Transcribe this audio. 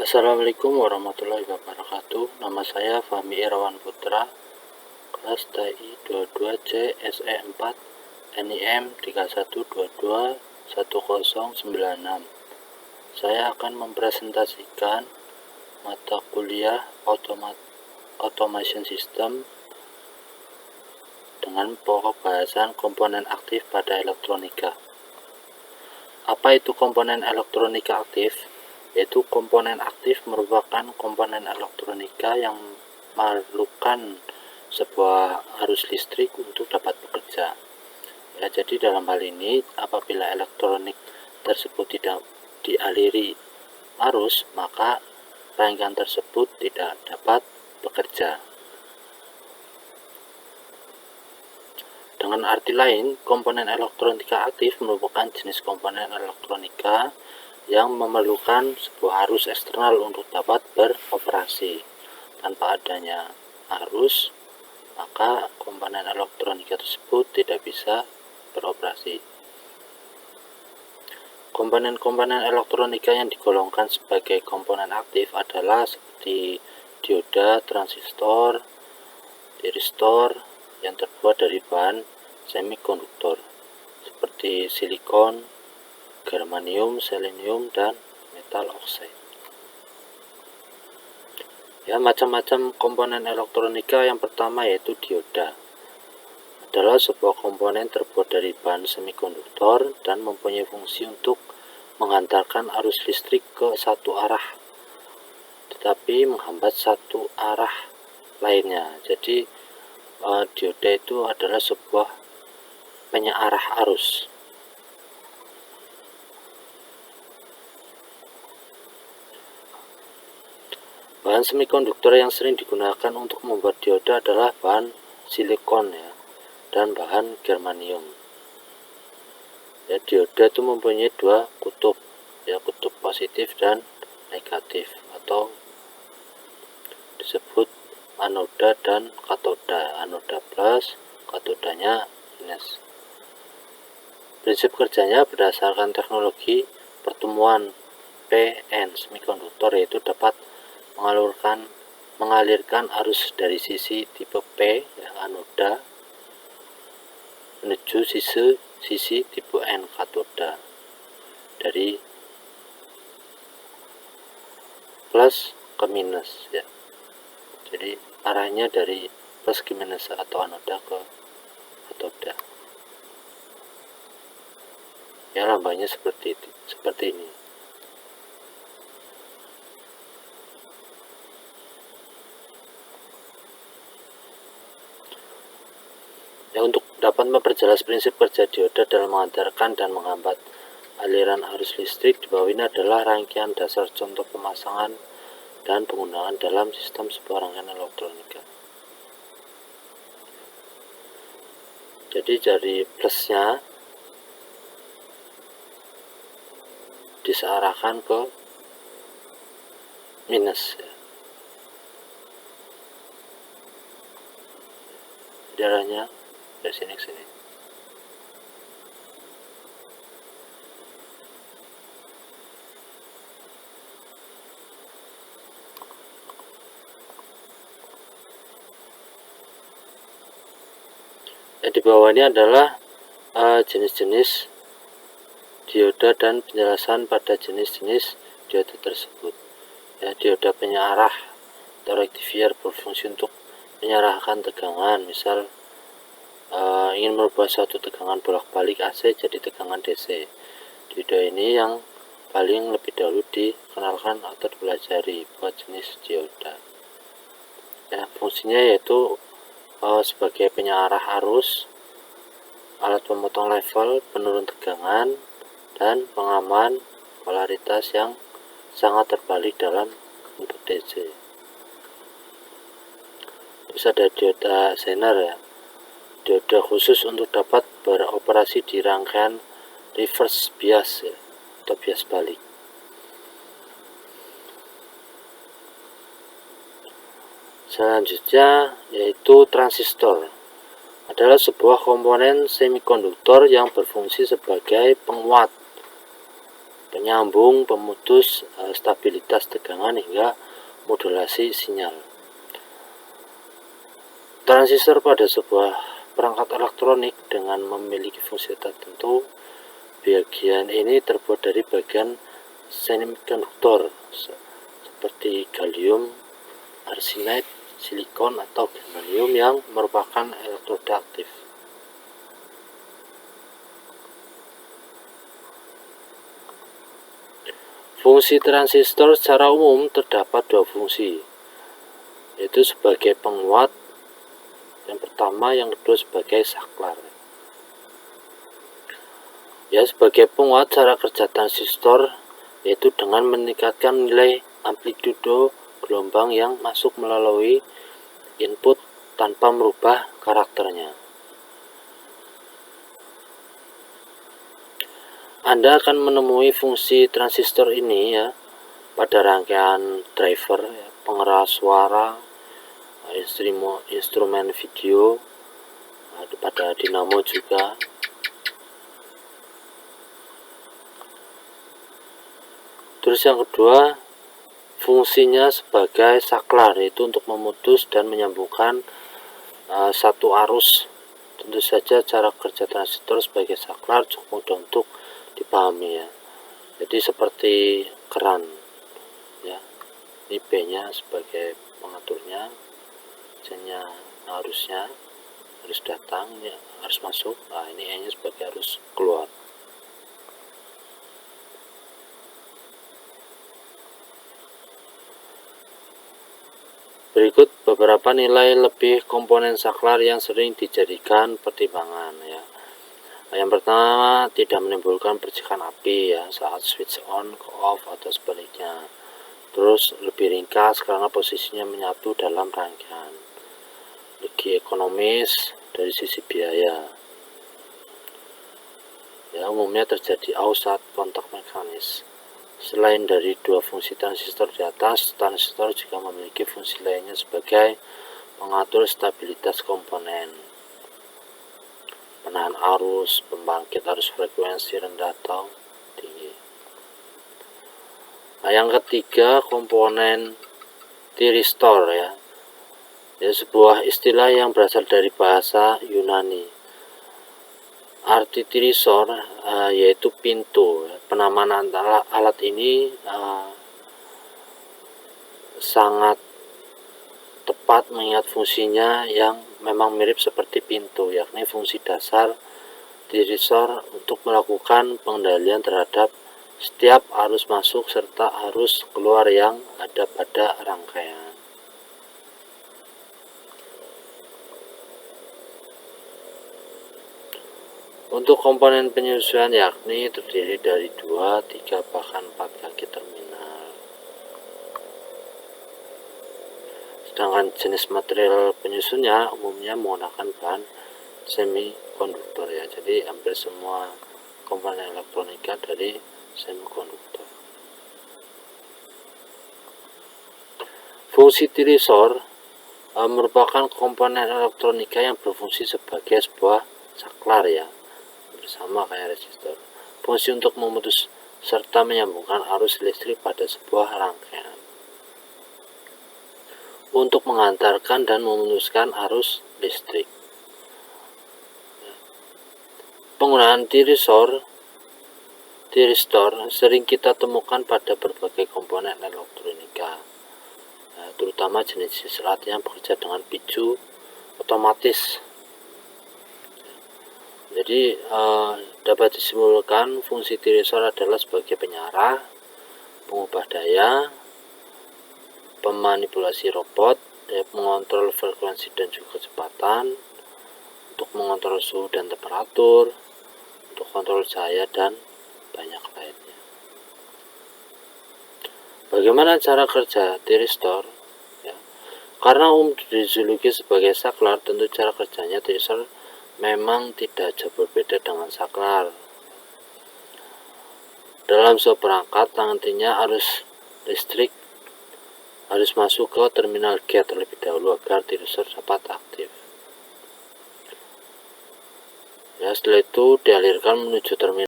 Assalamualaikum warahmatullahi wabarakatuh. Nama saya Fahmi Irawan Putra, kelas TI 22C SE4 NIM 31221096. Saya akan mempresentasikan mata kuliah Automation System dengan pokok bahasan komponen aktif pada elektronika. Apa itu komponen elektronika aktif? Yaitu komponen aktif merupakan komponen elektronika yang memerlukan sebuah arus listrik untuk dapat bekerja. Ya, jadi dalam hal ini apabila elektronik tersebut tidak dialiri arus, maka rangkaian tersebut tidak dapat bekerja. Dengan arti lain, komponen elektronika aktif merupakan jenis komponen elektronika yang memerlukan sebuah arus eksternal untuk dapat beroperasi. Tanpa adanya arus, maka komponen elektronika tersebut tidak bisa beroperasi. Komponen-komponen elektronika yang digolongkan sebagai komponen aktif adalah seperti dioda, transistor, tiristor yang terbuat dari bahan semikonduktor seperti silikon, germanium, selenium, dan metal oxide. Ya, macam-macam komponen elektronika. Yang pertama yaitu dioda. Adalah sebuah komponen terbuat dari bahan semikonduktor dan mempunyai fungsi untuk menghantarkan arus listrik ke satu arah, tetapi menghambat satu arah lainnya. Jadi dioda itu adalah sebuah penyearah arus. Bahan semikonduktor yang sering digunakan untuk membuat dioda adalah bahan silikon ya, dan bahan germanium. Ya, dioda itu mempunyai dua kutub, ya, kutub positif dan negatif, atau disebut anoda dan katoda. Anoda plus, katodanya minus. Prinsip kerjanya berdasarkan teknologi pertemuan PN semikonduktor, yaitu dapat mengalirkan arus dari sisi tipe P ya, anoda menuju sisi tipe N katoda, dari plus ke minus ya. Jadi arahnya dari plus ke minus atau anoda ke katoda. Ya, lambangnya seperti ini. Ya, untuk dapat memperjelas prinsip kerja dioda dalam menghantarkan dan menghambat aliran arus listrik, di bawah ini adalah rangkaian dasar contoh pemasangan dan penggunaan dalam sistem sebuah rangkaian elektronika. Jadi dari plusnya disearahkan ke minus ya. Jalannya dari sini ke sini. Ya, di bawah ini adalah jenis-jenis dioda dan penjelasan pada jenis-jenis dioda tersebut. Ya, dioda penyearah atau rectifier berfungsi untuk menyarahkan tegangan. Misal ingin merubah suatu tegangan bolak-balik AC jadi tegangan DC. Dioda ini yang paling lebih dahulu dikenalkan atau dipelajari buat jenis dioda. Ya, fungsinya yaitu sebagai penyearah arus, alat pemotong level, penurun tegangan, dan pengaman polaritas yang sangat terbalik dalam input DC. Terus ada dioda Zener ya, dioda khusus untuk dapat beroperasi di rangkaian reverse bias ya, atau bias balik. Selanjutnya yaitu transistor. Adalah sebuah komponen semikonduktor yang berfungsi sebagai penguat penyambung, pemutus, stabilitas tegangan hingga modulasi sinyal. Transistor pada sebuah perangkat elektronik dengan memiliki fungsi tertentu. Bagian ini terbuat dari bagian semikonduktor seperti gallium arsenide, silikon, atau germanium yang merupakan elektroda aktif. Fungsi transistor secara umum terdapat dua fungsi, yaitu sebagai penguat yang pertama, yang kedua sebagai saklar. Ya, sebagai penguat, cara kerja transistor yaitu dengan meningkatkan nilai amplitudo gelombang yang masuk melalui input tanpa merubah karakternya. Anda akan menemui fungsi transistor ini ya pada rangkaian driver, ya, pengeras suara, instrumen video, pada dinamo juga. Terus yang kedua, fungsinya sebagai saklar, yaitu untuk memutus dan menyambungkan satu arus. Tentu saja cara kerja transistor sebagai saklar cukup mudah untuk dipahami ya. Jadi seperti keran ya, ini B-nya sebagai pengaturnya, C-nya arusnya harus datang, ya, harus masuk. Nah, ini E-nya sebagai arus keluar. Berikut beberapa nilai lebih komponen saklar yang sering dijadikan pertimbangan ya. Yang pertama, tidak menimbulkan percikan api ya saat switch on ke off atau sebaliknya. Terus lebih ringkas karena posisinya menyatu dalam rangkaian. Lebih ekonomis dari sisi biaya. Ya, umumnya terjadi aus saat kontak mekanis. Selain dari dua fungsi transistor di atas, transistor juga memiliki fungsi lainnya sebagai pengatur stabilitas komponen, menahan arus, pembangkit arus frekuensi rendah atau tinggi. Nah, yang ketiga, komponen tiristor ya. Sebuah istilah yang berasal dari bahasa Yunani. Arti tiristor yaitu pintu. Penamaan alat ini sangat tepat mengingat fungsinya yang memang mirip seperti pintu, yakni fungsi dasar tiristor untuk melakukan pengendalian terhadap setiap arus masuk serta arus keluar yang ada pada rangkaian. Untuk komponen penyesuaian yakni terdiri dari 2, 3, bahkan 4 kaki terminal. Sedangkan jenis material penyusunnya umumnya menggunakan bahan semikonduktor ya. Jadi hampir semua komponen elektronika dari semikonduktor. Fungsi tiristor merupakan komponen elektronika yang berfungsi sebagai sebuah saklar ya, bersama kayak resistor. Fungsi untuk memutus serta menyambungkan arus listrik pada sebuah rangkaian, untuk mengantarkan dan memutuskan arus listrik. Penggunaan tiristor sering kita temukan pada berbagai komponen elektronika, terutama jenis alat yang bekerja dengan picu otomatis. Jadi dapat disimpulkan fungsi tiristor adalah sebagai penyarah, pengubah daya, pemanipulasi robot, mengontrol frekuensi dan juga kecepatan, untuk mengontrol suhu dan temperatur, untuk kontrol cahaya dan banyak lainnya. Bagaimana cara kerja tiristor? Ya, karena dijuluki sebagai saklar, tentu cara kerjanya tiristor memang tidak jauh berbeda dengan saklar. Dalam sebuah perangkat, nantinya arus listrik harus masuk ke terminal gate terlebih dahulu agar tiristor dapat aktif. Ya, setelah itu dialirkan menuju terminal